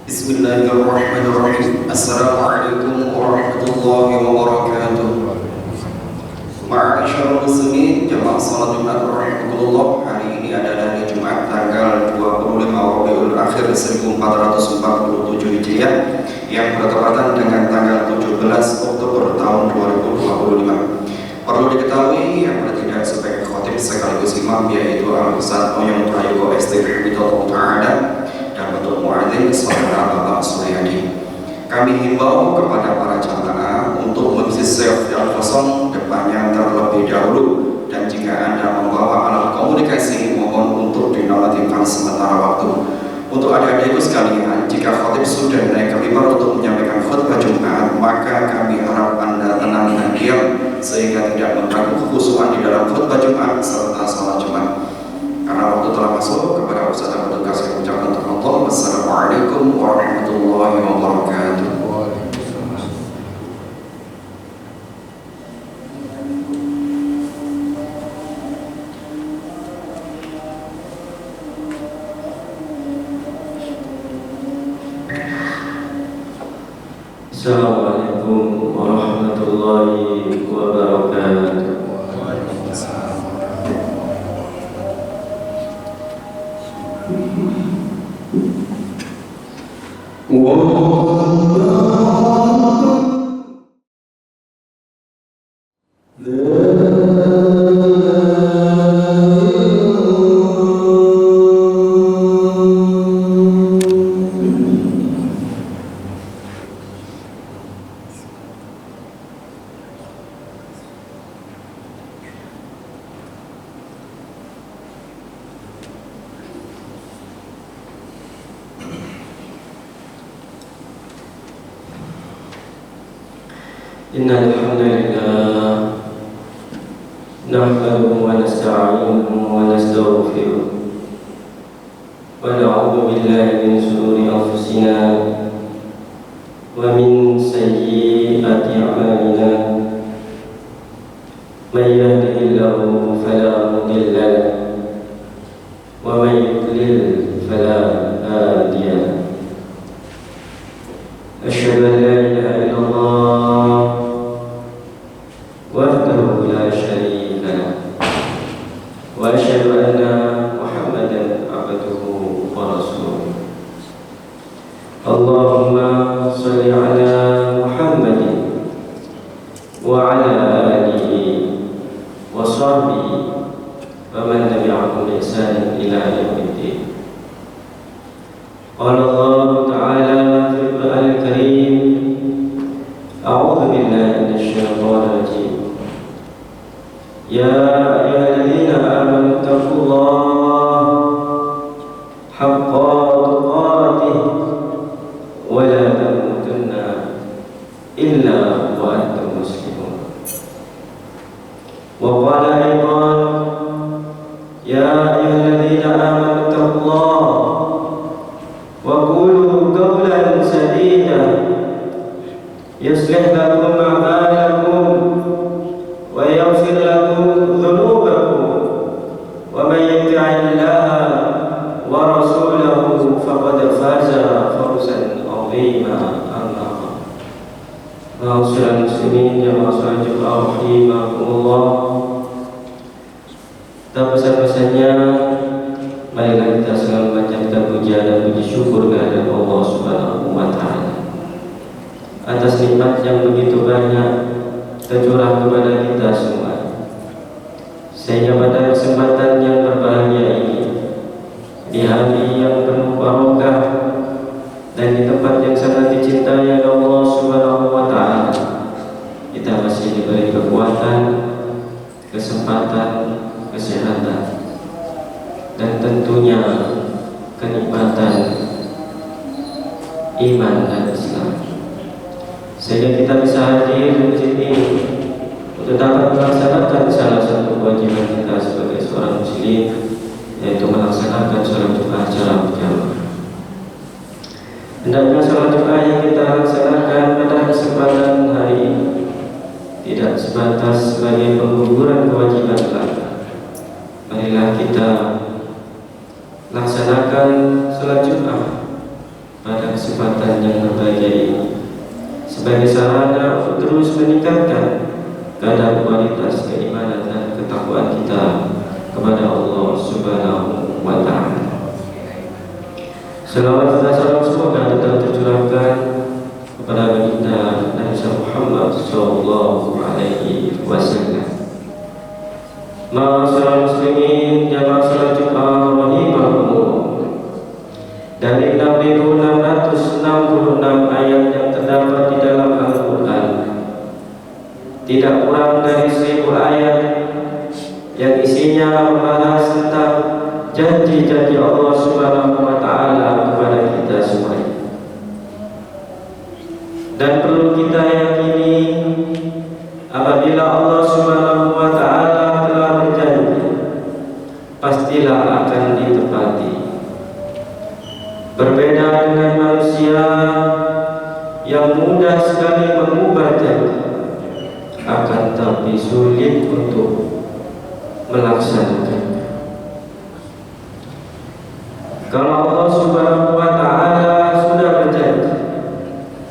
Bismillahirrahmanirrahim. Assalamualaikum warahmatullahi wabarakatuh. Ma'asyiral muslimin, jamaah salat Jumat rahimakumullah. Hari ini adalah hari Jumat tanggal 25 Rabiul Akhir 1447 Hijriah yang bertepatan dengan tanggal 17 Oktober tahun 2025. Perlu diketahui yang bertindak sebagai khotib sekaligus imam yaitu Al-Ustaz Oyong Prayogo STP Bidullah Ta'ala dan bentuk muadzin saudara Bapak Suryadi. Kami himbau kepada para jamaah untuk mengisi saf yang kosong depannya terlebih dahulu, dan jika Anda membawa alat komunikasi mohon untuk dinonaktifkan sementara waktu. Untuk adik-adikku sekalian, jika khotib sudah naik ke mimbar untuk menyampaikan khutbah Jumat, maka kami harap Anda tenang dan diam sehingga tidak mengganggu kekhusyuan di dalam khutbah Jumat serta salat Jumat. Karena waktu telah masuk, kepada Ustaz yang bertugas yang mengucapkan terhormat. Wassalamualaikum warahmatullahi wabarakatuh. Assalamualaikum warahmatullahi wabarakatuh. Innal hamdalillah nahmaduhu wa nasta'inuhu wa nastaghfiruh wa na'udzu billahi min shururi anfusina wa min sayyiati a'malina. May yahdihillahu fala mudilla lahu wa may yudlil fala hadiya lahu. Asyhadu an la ilaha illallah wahdahu la syarika lahu wa asyhadu anna Muhammadan abduhu wa rasuluh. Allahumma shalli ala Muhammadin wa ala alihi wa sahbihi wa man tabi'ahum bi ihsan ila yaumiddin. Qala Allah Ta'ala fil Qur'anil Karim, a'udzu billahi minasy syaithanir rajim. Ya ayyuhalladzina amanu taqullaha haqqa tuqatih wa la tamutunna illa wa antum muslimun. Wa qala aidan, ya ayyuhalladzina amanu taqullaha wa qulu qawlan sadida yuslih lakum a'malakum wa yaghfir lakum dhunubakum wa may yuti'illaha wa rasulahu faqad faza fawzan 'azima. Amma ma'asyiral muslimin jamaah salat Jumat rahimakumullah. Tak besar-besarnya marilah kita selalu mengucapkan pujian dan puji syukur kepada Allah Subhanahu wa Ta'ala atas nikmat yang begitu banyak tercurah kepada kita semua, sehingga pada kesempatan yang berbahagia ini, di hari yang penuh barokah dan di tempat yang sangat dicintai oleh Allah Subhanahu wa Ta'ala, kita masih diberi kekuatan, kesempatan, kesehatan, dan tentunya kenikmatan iman dan Islam, sehingga kita bisa hadir di sini untuk dapat melaksanakan salah satu kewajiban kita sebagai seorang muslim, yaitu melaksanakan sholat Jumat secara berjamaah. Hendaknya sholat Jumat yang kita laksanakan pada kesempatan hari ini tidak sebatas sebagai pengguguran kewajiban belaka. Marilah kita laksanakan sholat Jumat pada kesempatan yang berbahagia ini sebagai sarana untuk terus meningkatkan kadar kualitas keimanan dan ketakwaan kita kepada Allah Subhanahu wa Ta'ala. Selawat dan salam semoga tetap tercurahkan kepada baginda Nabi Muhammad sallallahu alaihi wasallam. Ma'asyiral muslimin jamaah salat Jumat rahimakumullah. Dari 6.666 ayat yang terdapat di dalam Al-Quran, tidak kurang dari 1.000 ayat yang isinya membahas tentang janji-janji Allah Subhanahu wa Ta'ala kepada kita semuanya. Dan perlu kita yakini, apabila Allah Subhanahu wa Ta'ala telah berjanji, pastilah akan ditepati. Berbeda dengan manusia yang mudah sekali mengubah janji, akan tapi sulit untuk melaksanakannya. Kalau Allah Subhanahu wa Ta'ala sudah berjanji,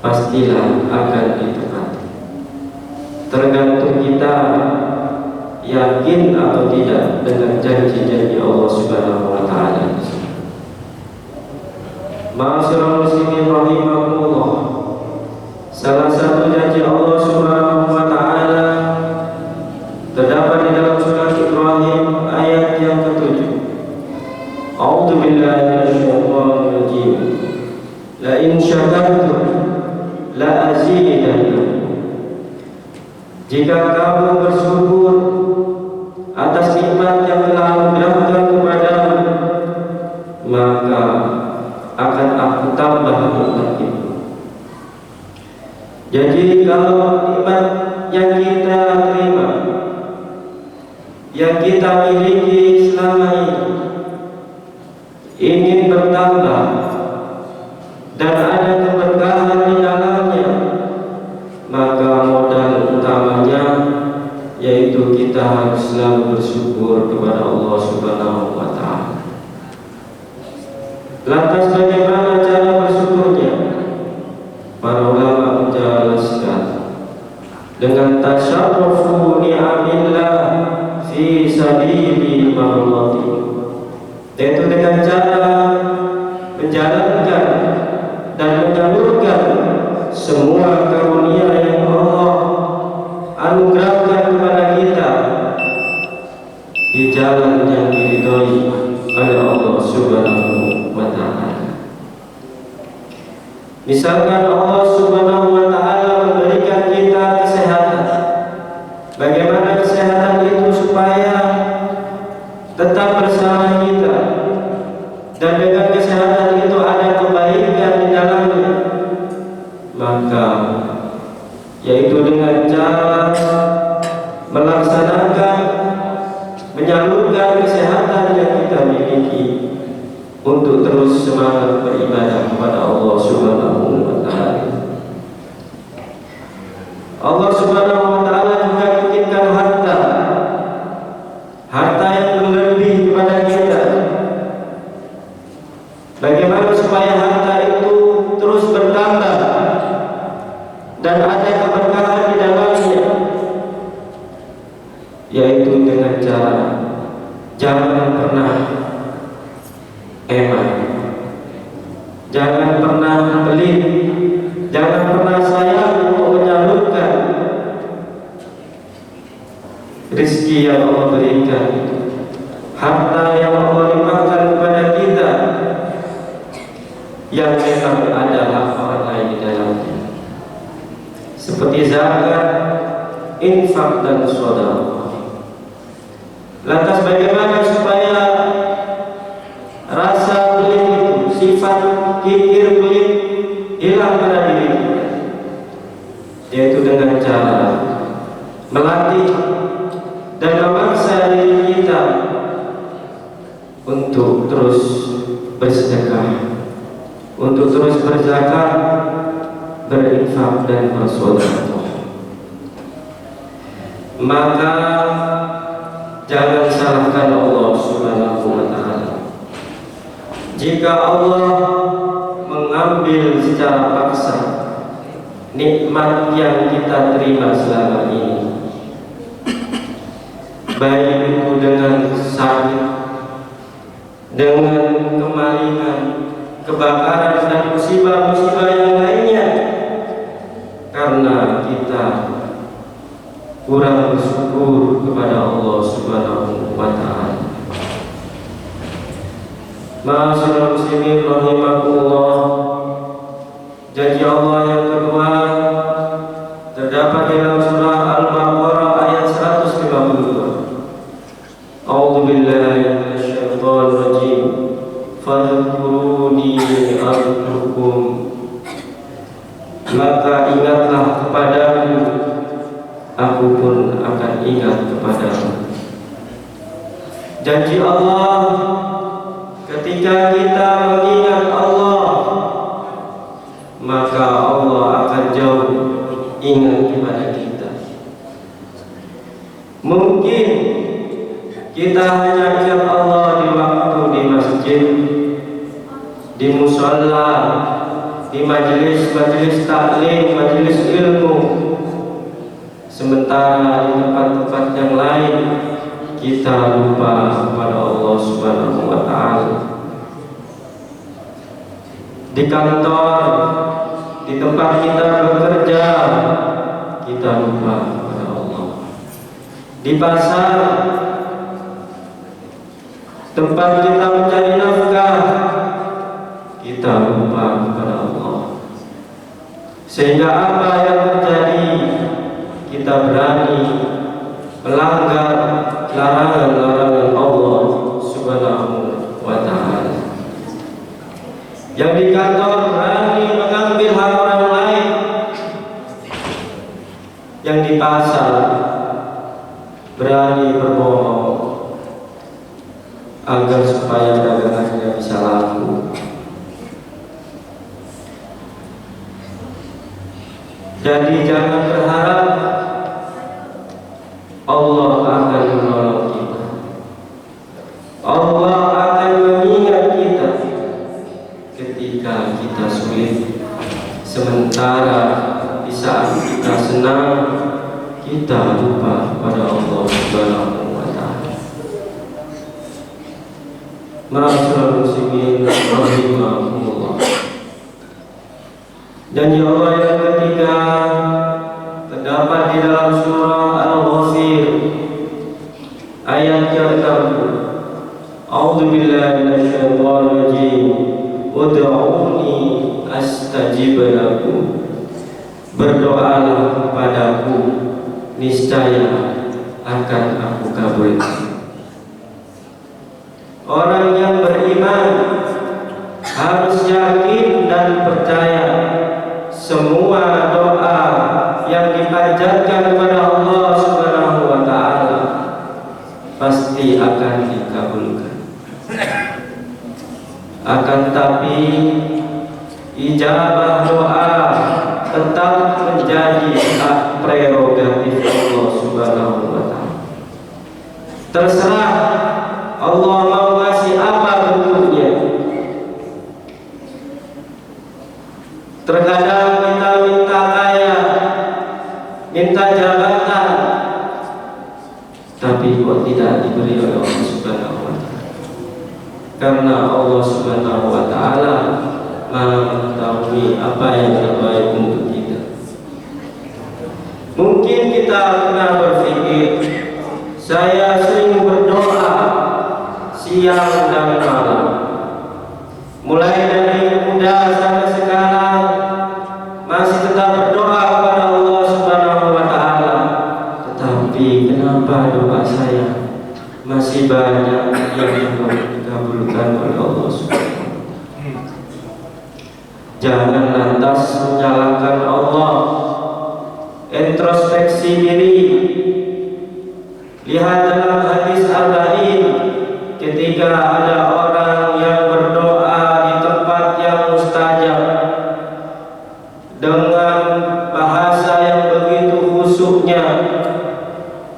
pastilah akan ditepati. Tergantung kita yakin atau tidak dengan janji-janji Allah Subhanahu wa Ta'ala. Ma'asyiral muslimin rahimakumullah. Salah satu janji Allah Subhanahu wa Ta'ala terdapat di dalam surah Ibrahim ayat yang ke-7. A'udzu billahi minasyaitonir rajim. La in syakartum la azidannakum. Jika kamu bersyukur atas nikmat yang telah Aku berikan kepadamu, maka akan Aku tambah nikmat itu. Jadi kalau nikmat yang kita terima, yang kita miliki selama ini ingin bertambah dan ada keberkahan di dalamnya, maka modal utamanya yaitu kita harus selalu bersyukur kepada Allah Subhanahu wa Ta'ala. Lantas bagaimana cara bersyukurnya? Para ulama menjelaskan dengan tasyarrufu ni'amillah fi sabili marlati, yaitu dengan cara menjalankan dan menyalurkan semua karunia yang Allah anugerahkan kepada kita di jalan yang diridhoi oleh Allah Subhanahu wa Ta'ala. Misalkan Allah Subhanahu wa Ta'ala memberikan kita kesehatan. Bagaimana kesehatan itu supaya tetap bersama kita, dan dengan kesehatan itu ada kebaikan di dalamnya, maka yaitu dengan cara melaksanakan, menyalurkan kesehatan yang kita miliki untuk terus semangat beribadah kepada Allah Subhanahu wa Ta'ala. Allah Subhanahu wa Ta'ala juga titipkan harta yang berlebih kepada kita. Bagaimana supaya harta itu terus bertambah dan ada keberkahan di dalamnya, yaitu dengan cara jangan pernah hemat, jangan pernah pelit, jangan pernah sayang untuk menyalurkan rezeki yang Allah berikan, harta yang Allah limpahkan kepada kita, yang memang ada hafalan lain di dalamnya, seperti zakat, infak dan sedekah. Lantas bagaimana supaya rasa pelit itu, sifat kikir pelit hilang pada diri kita? Yaitu dengan cara melatih dan memaksa diri kita untuk terus bersedekah, untuk terus berzakat, berinfak dan bersedekah. Maka jangan salahkan Allah Subhanahu wa Ta'ala. Jika Allah mengambil secara paksa nikmat yang kita terima selama ini, baik itu dengan sakit, dengan kemalingan, kebakaran dan musibah-musibah yang lainnya, karena kita kurang bersyukur kepada Allah Subhanahu wa Ta'ala. Ma'asyiral muslimin rahimakumullah, janji Allah yang kedua terdapat dalam surah Al-Baqarah ayat 152. A'udzu billahi minasyaitonir rajim. Fadhkuruni adhkurkum. Maka ingatlah kepadaku, aku pun akan ingat kepadamu. Janji Allah, ketika kita mengingat Allah, maka Allah akan jauh ingat kepada kita. Mungkin kita hanya ingat Allah di waktu di masjid, di musholla, di majelis-majelis taklim, majelis ilmu. Sementara di tempat-tempat yang lain kita lupa kepada Allah Subhanahu wa Ta'ala. Di kantor, di tempat kita bekerja, kita lupa kepada Allah. Di pasar, tempat kita mencari nafkah, kita lupa kepada Allah. Sehingga apa yang terjadi, kita berani melanggar larangan-larangan Allah Subhanahu wa Ta'ala. Yang di kantor berani mengambil hak orang lain, yang di pasar berani berbohong agar supaya dagangannya bisa laku. Jadi jangan berharap Allah akan menolong kita. Allah akan mengingat kita ketika kita sulit. Sementara di saat kita senang, kita lupa pada Allah Subhanahu wa Ta'ala. Ma'asyiral muslimin rahimakumullah. Janji Allah yang ketiga terdapat di dalam surah Al-Ghafir ayat yang ke-60. A'udzu billahi minasyaitonir rajim. Ud'uuni astajib lakum. Berdoalah kepadaku, niscaya akan aku kabulkan. Orang yang beriman harus yakin dan percaya semua doa yang dipanjatkan kepada Allah Subhanahu wa Ta'ala pasti akan dikabulkan. Akan tapi ijabah doa tetap menjadi hak prerogatif Allah Subhanahu wa Ta'ala. Terserah Allah mau ngasih apa bentuknya. Terkadang kita minta kaya, minta jabatan, tapi kok tidak diberi oleh Allah Subhanahu wa Ta'ala. Karena Allah Subhanahu wa Ta'ala Maha mengetahui apa yang terbaik untuk kita. Mungkin kita pernah berpikir, saya sering berdoa siang dan malam, mulai dari muda sampai sekarang masih tetap berdoa kepada Allah Subhanahu wa Ta'ala. Tetapi kenapa doa saya masih banyak yang dikabulkan oleh Allah Subhanahu wa Ta'ala? Jangan lantas menyalahkan Allah. Introspeksi diri. Lihat dalam hadis Arba'in, ketika ada orang yang berdoa di tempat yang mustajab dengan bahasa yang begitu khusyuknya,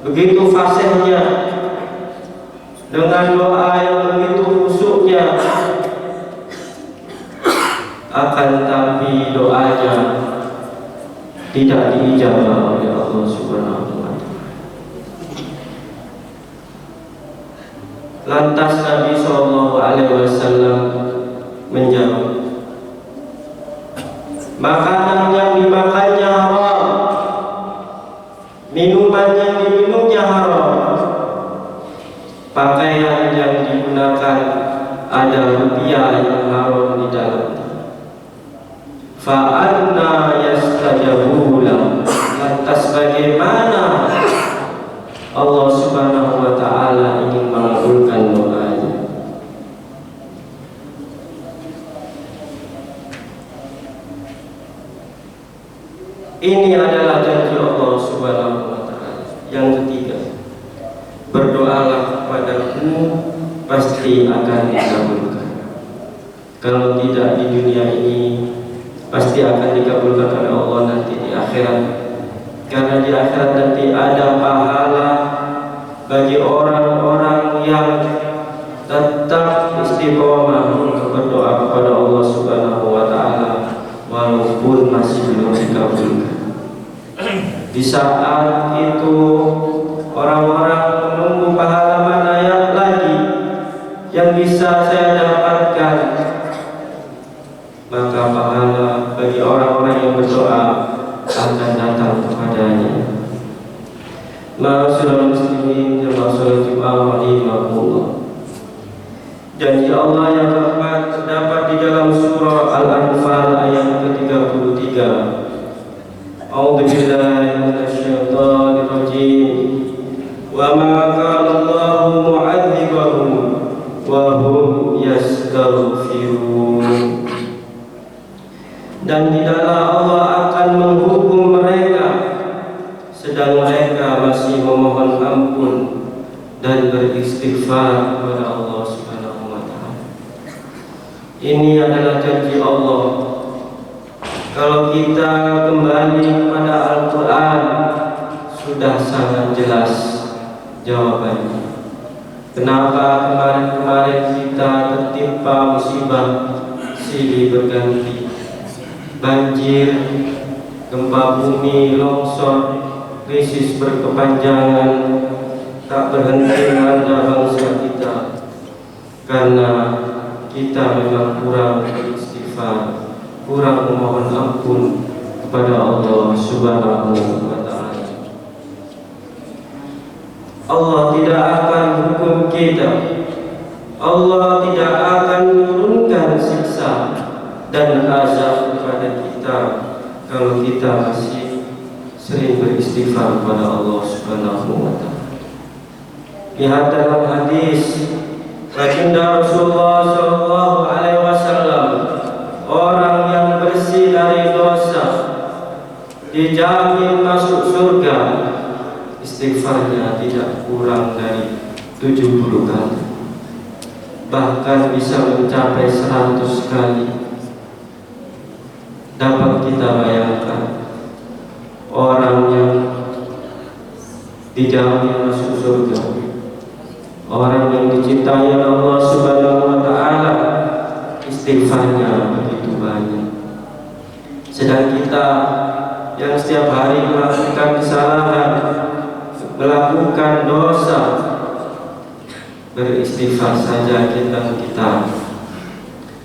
begitu fasihnya, dengan doa yang begitu khusyuknya, akan tidak diijabah oleh Allah Subhanahu wa Ta'ala. Lantas Nabi Shallallahu Alaihi Wasallam menjawab, makanan yang dimakannya haram, minuman yang diminumnya haram, pakaian yang digunakan ada rupiah yang haram di dalamnya. Fa'anna yastajabu lahu, lantas bagaimana Allah Subhanahu wa Ta'ala ingin mengabulkan doanya? Ini adalah janji Allah Subhanahu wa Ta'ala. Yang ketiga, berdoalah kepadaku, pasti akan dikabulkan. Kalau tidak di dunia ini, pasti akan dikabulkan oleh Allah nanti di akhirat. Karena di akhirat nanti ada pahala bagi orang-orang yang tetap istiqomah berdoa kepada Allah Subhanahu wa Ta'ala walaupun masih belum dikabulkan. Di saat itu orang-orang menunggu pahala mana yang lagi yang bisa saya dapatkan, maka pahala bagi orang-orang yang berdoa akan datang kepadanya. Ma'asyiral muslimin jamaah salat Jumat rahimakumullah. Janji Allah yang keempat terdapat di dalam surah Al-Anfal ayat ke-33. A'udzu billahi minasyaitonir rajim. Wa ma kana Allahu mu'adzibahum wa hum yastaghfirun. Dan tidaklah Allah akan menghukum mereka sedang mereka masih memohon ampun dan beristighfar kepada Allah Subhanahu wa Ta'ala. Ini adalah janji Allah. Kalau kita kembali kepada Al-Quran, sudah sangat jelas jawabannya. Kenapa kemarin-kemarin kita tertimpa musibah silih berganti, banjir, gempa bumi, longsor, krisis berkepanjangan, tak berhenti melanda bangsa kita, karena kita memang kurang beristighfar, kurang memohon ampun kepada Allah Subhanahu wa Ta'ala. Allah tidak akan hukum kita, Allah tidak akan menurunkan siksa dan azab kepada kita kalau kita masih sering beristighfar kepada Allah Subhanahu wa Ta'ala. Lihat dalam hadis baginda Rasulullah Shallallahu Alaihi Wasallam, orang yang bersih dari dosa dijamin masuk surga, istighfarnya tidak kurang dari 70 kali, bahkan bisa mencapai 100 kali. Dapat kita bayangkan orang yang dijamin masuk surga, orang yang dicintai oleh Allah Subhanahu wa Ta'ala, istighfarnya begitu banyak. Sedang kita yang setiap hari melakukan kesalahan, melakukan dosa, beristighfar saja kita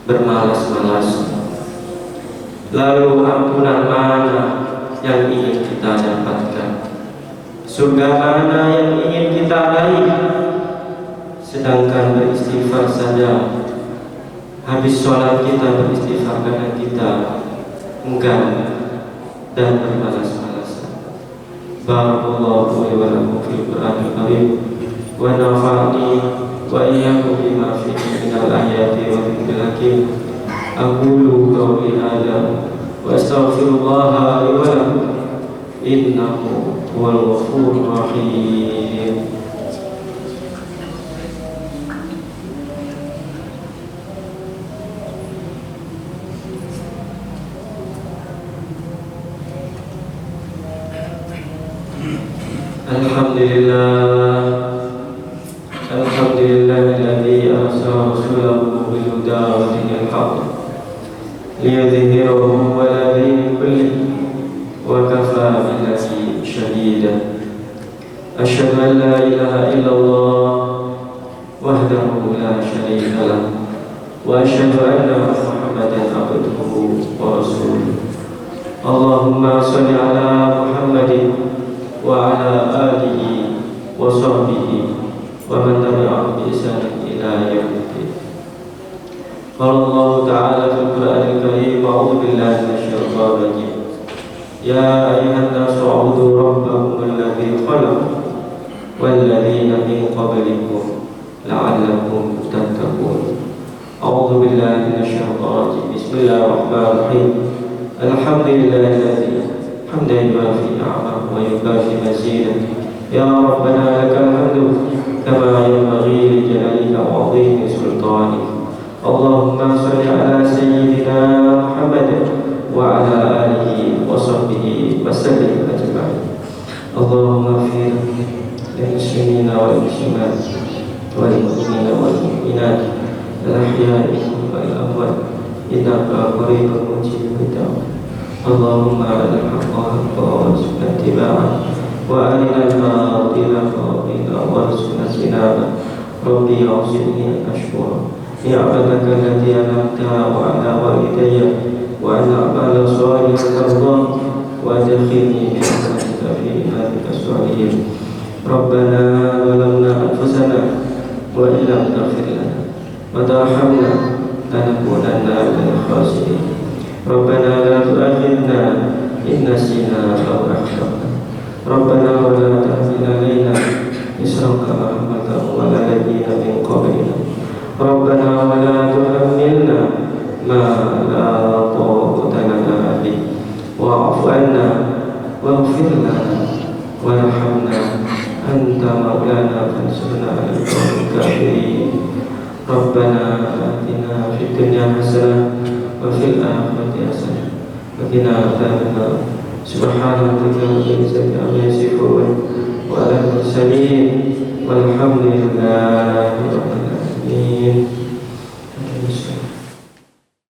bermalas-malas. Lalu ampunan mana yang ingin kita dapatkan? Surga mana yang ingin kita raih? Sedangkan beristighfar saja, habis sholat kita beristighfar karena kita enggan dan bermalas-malasan. Barakallahu li wa lakum fil Qur'anil Karim wa nafa'ni wa iyyakum bima fihi minal ayati wa dzikril hakim. Aqulu qawli hadza wa astaghfirullah li wa lakum innahu huwal ghafurur rahim. Alhamdulillahilladzi arsala rasulahu bil huda wa dinil haqq liyudhhirahu 'ala dini kullihi wa kafa شهيدا أشهد أن لا إله إلا الله وحده لا شريك له وأشهد أن محمدا عبده ورسوله اللهم صل على محمد وعلى آله وصحبه ومن تبعهم بإحسان إلى يوم الدين. قال الله تعالى في القرآن الكريم أعوذ بالله من الشيطان الرجيم يا أيها الناس اعبدوا ربكم الذي خلق والذين من قبلكم لعلكم تتقون. أعوذ بالله من الشيطان الرجيم بسم الله الرحمن الرحيم الحمد لله الذي حمدا يوافي نعمه ويكافي مزيدا يا ربنا لك الحمد كما ينبغي لجلالك وعظيم سلطانك اللهم صل على سيدنا محمد وعلى آله وصحبه وسلم أجمعين. اللهم اغفر للمسلمين والمسلمات والمؤمنين والمؤمنات الأحياء منهم والأموات إنك قريب مجيب الدعوة. اللهم أرنا الحق حقا وارزقنا اتباعه وأرنا الباطل باطلا وارزقنا اجتنابه. ربي أوزعني أن أشكر نعمتك التي أنعمتها على والدي وأن أعمل صالحا ترضاه وأدخلني برحمتك في عبادك الصالحين. ربنا ظلمنا أنفسنا وإن لم تغفر لنا وترحمنا لنكونن من الخاسرين. ربنا لا تؤاخذنا إن نسينا أو أخطأنا. ربنا ولا تحمل علينا إصرا كما حملته على الذين من قبلنا. ربنا ولا تحملنا ما لا طاقة لنا به واعف عنا واغفر لنا وارحمنا أنت مولانا فانصرنا على القوم الكافرين. ربنا آتنا في الدنيا حسنة وفي الآخرة حسنة وقنا عذاب النار. سبحان ربك رب العزة عما يصفون وعلى المرسلين والحمد لله رب العالمين.